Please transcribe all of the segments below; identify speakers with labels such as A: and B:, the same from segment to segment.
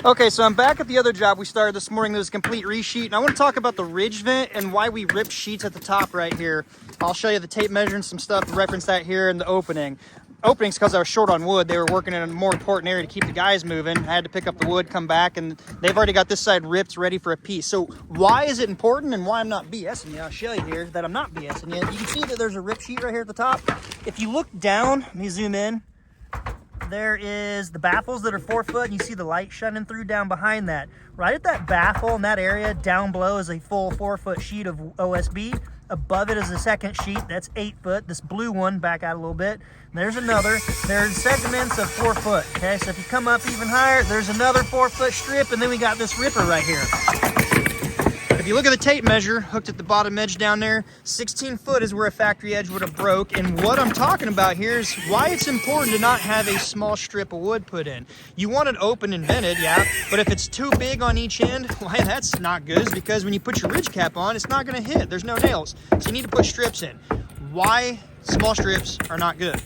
A: Okay, so I'm back at the other job we started this morning. There's a complete resheet, and I want to talk about the ridge vent and why we ripped sheets at the top right here. I'll show you the tape measure and some stuff to reference that here in the opening. Opening's because I was short on wood. They were working in a more important area to keep the guys moving. I had to pick up the wood, come back, and they've already got this side ripped, ready for a piece. So why is it important and why I'm not BSing you? I'll show you here that I'm not BSing you. You can see that there's a rip sheet right here at the top. If you look down, let me zoom in. There is the baffles that are 4 foot, and you see the light shining through down behind that. Right at that baffle in that area, down below is a full 4 foot sheet of OSB. Above it is a second sheet that's 8 foot. This blue one, back out a little bit. There's another. There's segments of 4 foot. Okay, so if you come up even higher, there's another 4 foot strip, and then we got this ripper right here. If you look at the tape measure, hooked at the bottom edge down there, 16 foot is where a factory edge would have broke. And what I'm talking about here is why it's important to not have a small strip of wood put in. You want it open and vented, yeah, but if it's too big on each end, why that's not good is because when you put your ridge cap on, it's not going to hit. There's no nails. So you need to put strips in. Why small strips are not good.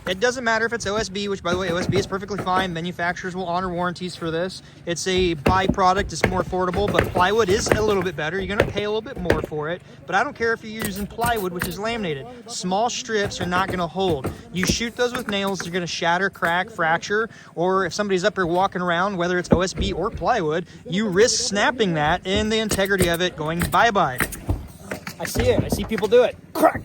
A: It doesn't matter if it's OSB, which by the way, OSB is perfectly fine. Manufacturers will honor warranties for this. It's a byproduct, it's more affordable, but plywood is a little bit better. You're gonna pay a little bit more for it, but I don't care if you're using plywood, which is laminated. Small strips are not gonna hold. You shoot those with nails, they're gonna shatter, crack, fracture, or if somebody's up here walking around, whether it's OSB or plywood, you risk snapping that and the integrity of it going bye-bye. I see it, I see people do it. Crack!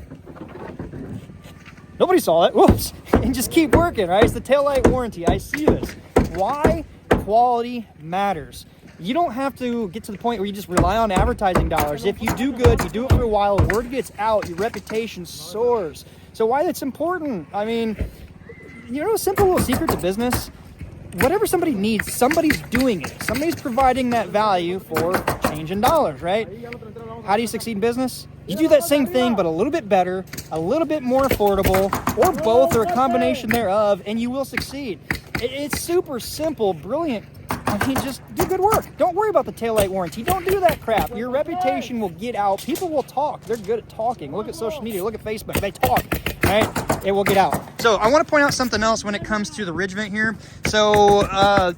A: Nobody saw it, whoops, and just keep working, right? It's the taillight warranty, I see this. Why? Quality matters. You don't have to get to the point where you just rely on advertising dollars. If you do good, you do it for a while, word gets out, your reputation soars. So why that's important? I mean, you know, a simple little secret to business, whatever somebody needs, somebody's doing it. Somebody's providing that value for change in dollars, right? How do you succeed in business? You do that same thing, but a little bit better, a little bit more affordable, or both, or a combination thereof, and you will succeed. It's super simple, brilliant. I mean, just do good work. Don't worry about the taillight warranty. Don't do that crap. Your reputation will get out. People will talk. They're good at talking. Look at social media. Look at Facebook. They talk, right? It will get out. So I want to point out something else when it comes to the ridge vent here. So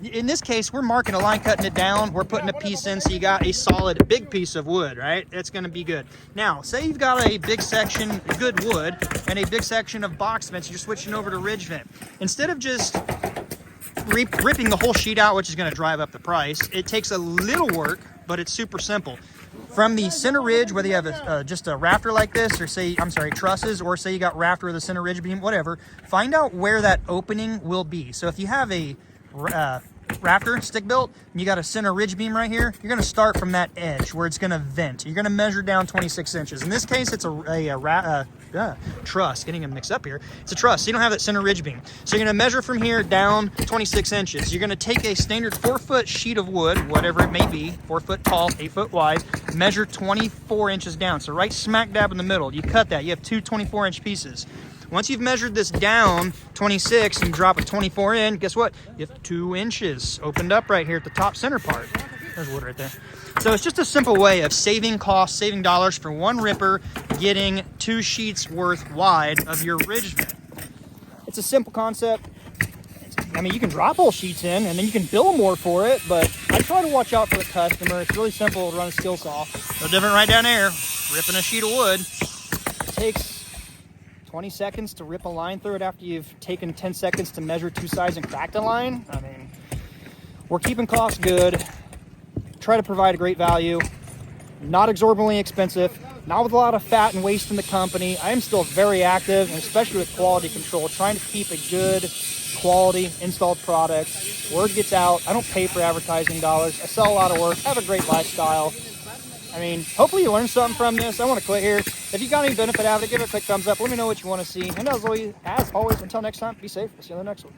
A: in this case, we're marking a line, cutting it down. We're putting a piece in, so you got a solid big piece of wood, right? It's going to be good. Now, say you've got a big section, good wood, and a big section of box vents. You're switching over to ridge vent. Instead of just ripping the whole sheet out, which is going to drive up the price, it takes a little work, but it's super simple. From the center ridge, whether you have just a rafter like this, or trusses, or say you got rafter with a center ridge beam, whatever, find out where that opening will be. So if you have a rafter stick built and you got a center ridge beam right here, you're going to start from that edge where it's going to vent. You're going to measure down 26 inches. In this case, it's a truss, getting them mixed up here. It's a truss, so you don't have that center ridge beam. So you're going to measure from here down 26 inches. You're going to take a standard 4 foot sheet of wood, whatever it may be, 4 foot tall, 8 foot wide, measure 24 inches down. So right smack dab in the middle, you cut that. You have two 24-inch pieces. Once you've measured this down 26 and drop a 24 in, guess what? You have 2 inches opened up right here at the top center part. There's wood right there. So it's just a simple way of saving costs, saving dollars for one ripper, getting 2 sheets worth wide of your ridge vent. It's a simple concept. I mean, you can drop whole sheets in and then you can bill more for it, but I try to watch out for the customer. It's really simple to run a skill saw. No different right down there, ripping a sheet of wood. It takes 20 seconds to rip a line through it after you've taken 10 seconds to measure 2 sides and cracked a line. I mean, we're keeping costs good. Try to provide a great value, not exorbitantly expensive, not with a lot of fat and waste in the company. I am still very active, and especially with quality control, trying to keep a good quality installed product. Word gets out. I don't pay for advertising dollars. I sell a lot of work, have a great lifestyle. I mean, hopefully you learned something from this. I want to quit here. If you got any benefit out of it, give it a quick thumbs up. Let me know what you want to see. And as always, until next time, be safe. We'll see you on the next one.